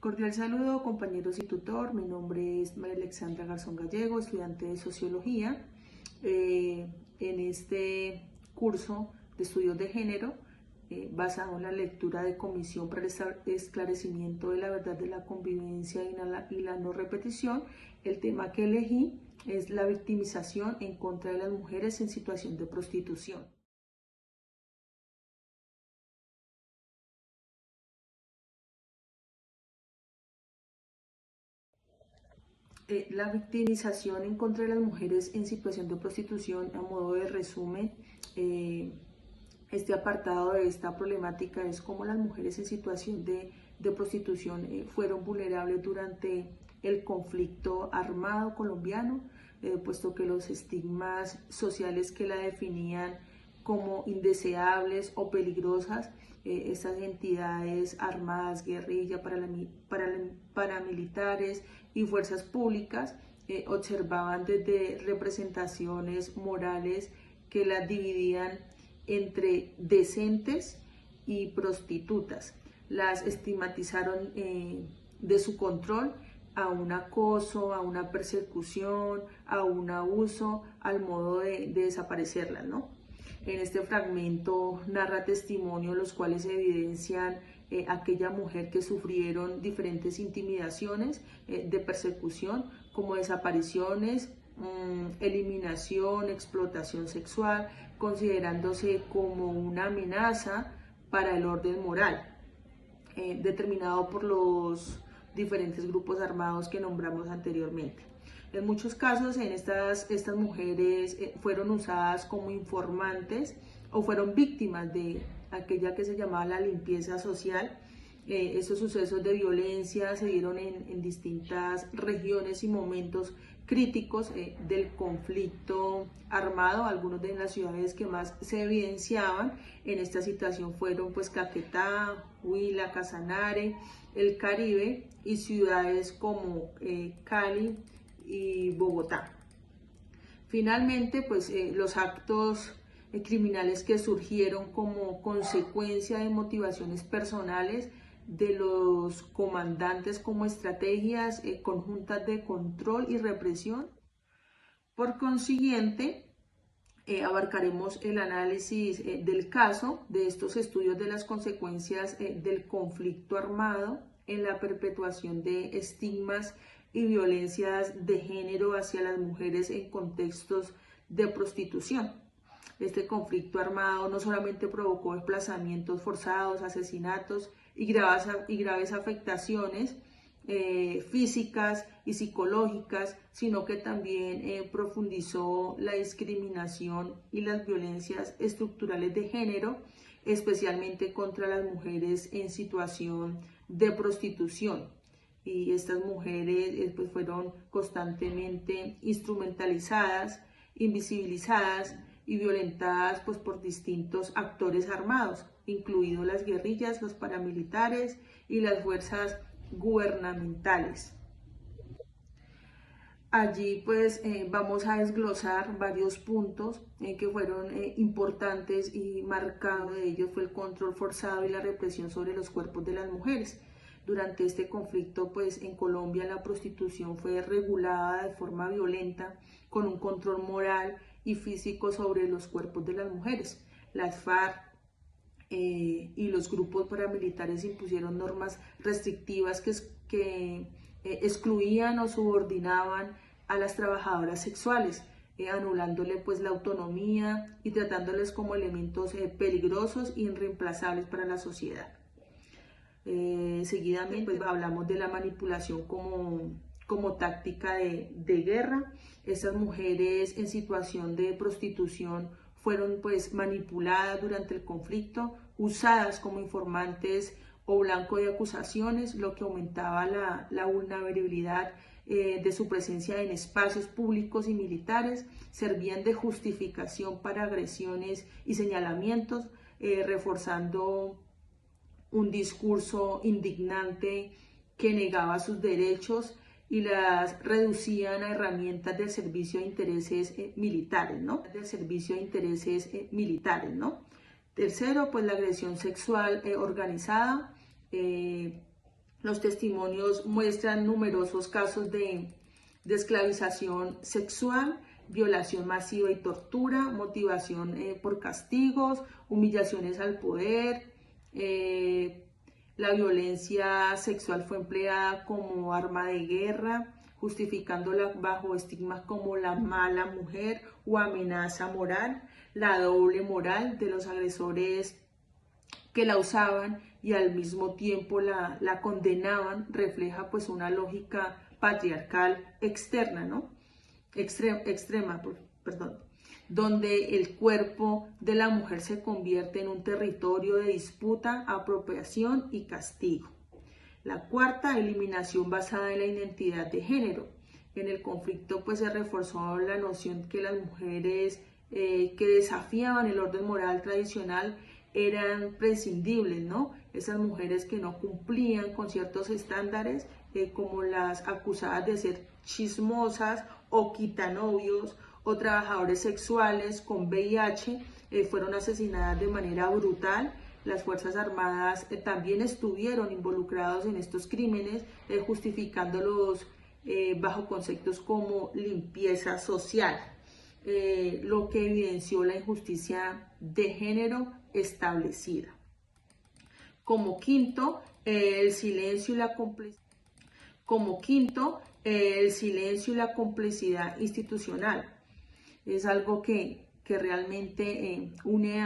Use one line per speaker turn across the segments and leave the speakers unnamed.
Cordial saludo, compañeros y tutor. Mi nombre es María Alexandra Garzón Gallego, estudiante de Sociología. En este curso de estudios de género, basado en la lectura de Comisión para el Esclarecimiento de la Verdad de la Convivencia y la No Repetición, el tema que elegí es la victimización en contra de las mujeres en situación de prostitución. La victimización en contra de las mujeres en situación de prostitución, a modo de resumen, este apartado de esta problemática es cómo las mujeres en situación de prostitución fueron vulnerables durante el conflicto armado colombiano, puesto que los estigmas sociales que la definían como indeseables o peligrosas, estas entidades armadas, guerrilla, paramilitares y fuerzas públicas observaban desde representaciones morales que las dividían entre decentes y prostitutas. Las estigmatizaron de su control a un acoso, a una persecución, a un abuso, al modo de desaparecerlas, ¿no? En este fragmento narra testimonios los cuales evidencian aquella mujer que sufrieron diferentes intimidaciones de persecución, como desapariciones, eliminación, explotación sexual, considerándose como una amenaza para el orden moral, determinado por los diferentes grupos armados que nombramos anteriormente. En muchos casos, estas mujeres fueron usadas como informantes o fueron víctimas de aquella que se llamaba la limpieza social. Esos sucesos de violencia se dieron en distintas regiones y momentos críticos del conflicto armado. Algunos de las ciudades que más se evidenciaban en esta situación fueron pues Caquetá, Huila, Casanare, el Caribe y ciudades como Cali y Bogotá. Finalmente, pues los actos criminales que surgieron como consecuencia de motivaciones personales de los comandantes como estrategias conjuntas de control y represión. Por consiguiente, abarcaremos el análisis del caso de estos estudios de las consecuencias del conflicto armado en la perpetuación de estigmas y violencias de género hacia las mujeres en contextos de prostitución. Este conflicto armado no solamente provocó desplazamientos forzados, asesinatos y graves afectaciones físicas y psicológicas, sino que también profundizó la discriminación y las violencias estructurales de género, especialmente contra las mujeres en situación de prostitución. Y estas mujeres pues, fueron constantemente instrumentalizadas, invisibilizadas y violentadas pues, por distintos actores armados, incluidos las guerrillas, los paramilitares y las fuerzas gubernamentales. Allí pues vamos a desglosar varios puntos que fueron importantes, y marcado de ellos fue el control forzado y la represión sobre los cuerpos de las mujeres. Durante este conflicto, pues en Colombia la prostitución fue regulada de forma violenta, con un control moral y físico sobre los cuerpos de las mujeres. Las FARC y los grupos paramilitares impusieron normas restrictivas que excluían o subordinaban a las trabajadoras sexuales, anulándole pues la autonomía y tratándoles como elementos peligrosos e irreemplazables para la sociedad. Seguidamente pues, hablamos de la manipulación como táctica de guerra. Estas mujeres en situación de prostitución fueron pues manipuladas durante el conflicto, usadas como informantes o blanco de acusaciones, lo que aumentaba la vulnerabilidad de su presencia en espacios públicos y militares. Servían de justificación para agresiones y señalamientos, reforzando un discurso indignante que negaba sus derechos y las reducían a herramientas del servicio de intereses militares, ¿no? Tercero, pues la agresión sexual organizada, Los testimonios muestran numerosos casos de esclavización sexual, violación masiva y tortura, motivación por castigos, humillaciones al poder. La violencia sexual fue empleada como arma de guerra, justificándola bajo estigmas como la mala mujer o amenaza moral. La doble moral de los agresores que la usaban y al mismo tiempo la condenaban refleja pues una lógica patriarcal externa, ¿no? Extrema, perdón, donde el cuerpo de la mujer se convierte en un territorio de disputa, apropiación y castigo. La cuarta, eliminación basada en la identidad de género. En el conflicto pues se reforzó la noción que las mujeres que desafiaban el orden moral tradicional eran prescindibles, ¿no? Esas mujeres que no cumplían con ciertos estándares, como las acusadas de ser chismosas o quitanovios o trabajadores sexuales con VIH, fueron asesinadas de manera brutal. Las Fuerzas Armadas también estuvieron involucrados en estos crímenes, justificándolos bajo conceptos como limpieza social, lo que evidenció la injusticia de género establecida. Como quinto, el silencio y la complicidad. Como quinto, el silencio y la complicidad institucional. Es algo que realmente une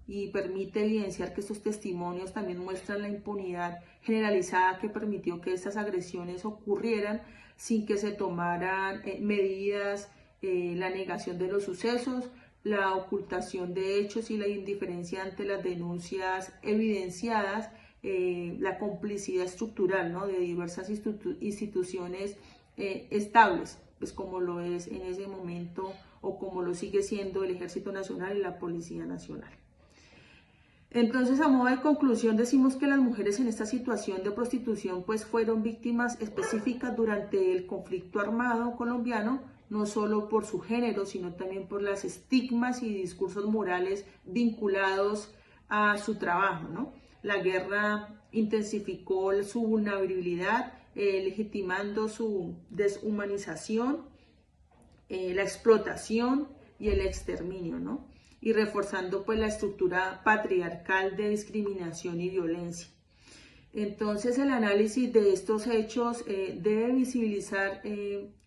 y permite evidenciar que estos testimonios también muestran la impunidad generalizada que permitió que estas agresiones ocurrieran sin que se tomaran medidas, la negación de los sucesos, la ocultación de hechos y la indiferencia ante las denuncias evidenciadas, la complicidad estructural, ¿no?, de diversas instituciones estables, pues como lo es en ese momento o como lo sigue siendo el Ejército Nacional y la Policía Nacional. Entonces, a modo de conclusión, decimos que las mujeres en esta situación de prostitución pues fueron víctimas específicas durante el conflicto armado colombiano, no solo por su género, sino también por los estigmas y discursos morales vinculados a su trabajo, ¿no? La guerra intensificó su vulnerabilidad, legitimando su deshumanización, la explotación y el exterminio, ¿no?, y reforzando pues la estructura patriarcal de discriminación y violencia. Entonces, el análisis de estos hechos debe visibilizar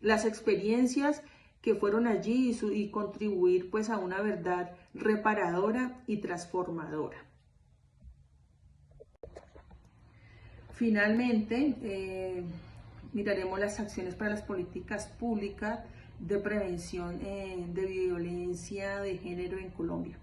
las experiencias que fueron allí y contribuir pues a una verdad reparadora y transformadora. Finalmente, miraremos las acciones para las políticas públicas de prevención de violencia de género en Colombia.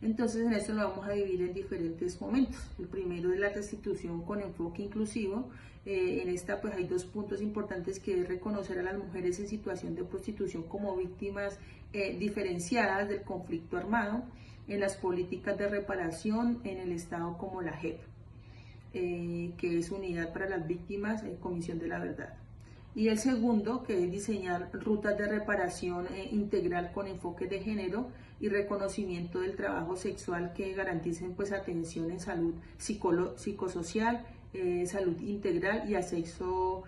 Entonces, en esto lo vamos a dividir en diferentes momentos. El primero es la restitución con enfoque inclusivo. En esta pues hay dos puntos importantes, que es reconocer a las mujeres en situación de prostitución como víctimas diferenciadas del conflicto armado, en las políticas de reparación en el Estado como la JEP, que es Unidad para las Víctimas, Comisión de la Verdad. Y el segundo, que es diseñar rutas de reparación integral con enfoque de género y reconocimiento del trabajo sexual que garanticen pues atención en salud psicosocial, salud integral y acceso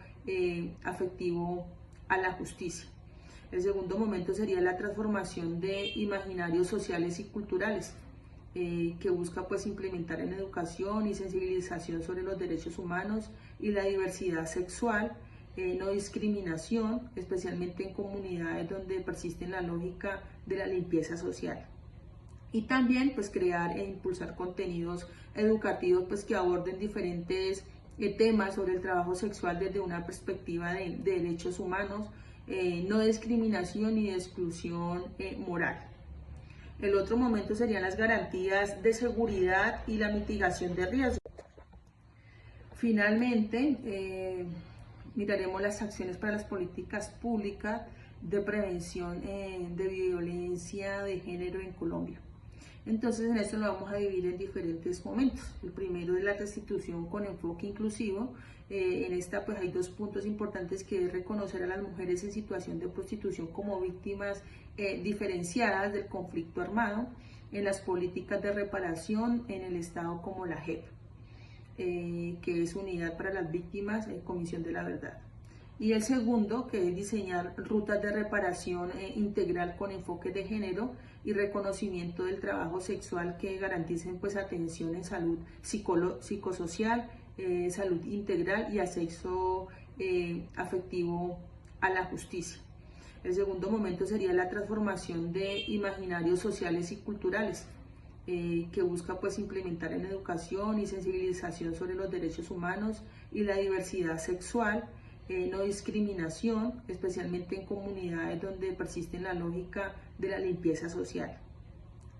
afectivo a la justicia. El segundo momento sería la transformación de imaginarios sociales y culturales, que busca pues implementar en educación y sensibilización sobre los derechos humanos y la diversidad sexual, no discriminación, especialmente en comunidades donde persiste la lógica de la limpieza social. Y también pues crear e impulsar contenidos educativos pues que aborden diferentes temas sobre el trabajo sexual desde una perspectiva de derechos humanos, no discriminación y de exclusión moral. El otro momento serían las garantías de seguridad y la mitigación de riesgos. Finalmente, miraremos las acciones para las políticas públicas de prevención de violencia de género en Colombia. Entonces, en esto lo vamos a dividir en diferentes momentos. El primero es la restitución con enfoque inclusivo. En esta pues hay dos puntos importantes, que es reconocer a las mujeres en situación de prostitución como víctimas diferenciadas del conflicto armado, en las políticas de reparación en el Estado como la JEP, que es Unidad para las Víctimas, Comisión de la Verdad. Y el segundo, que es diseñar rutas de reparación integral con enfoque de género y reconocimiento del trabajo sexual que garanticen pues atención en salud psicosocial, salud integral y acceso afectivo a la justicia. El segundo momento sería la transformación de imaginarios sociales y culturales, que busca pues implementar en educación y sensibilización sobre los derechos humanos y la diversidad sexual, no discriminación, especialmente en comunidades donde persiste la lógica de la limpieza social.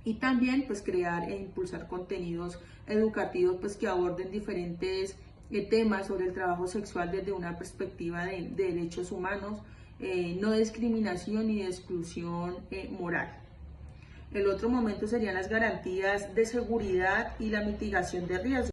Y también pues crear e impulsar contenidos educativos pues que aborden diferentes temas sobre el trabajo sexual desde una perspectiva de derechos humanos, no discriminación ni de exclusión moral. El otro momento serían las garantías de seguridad y la mitigación de riesgos.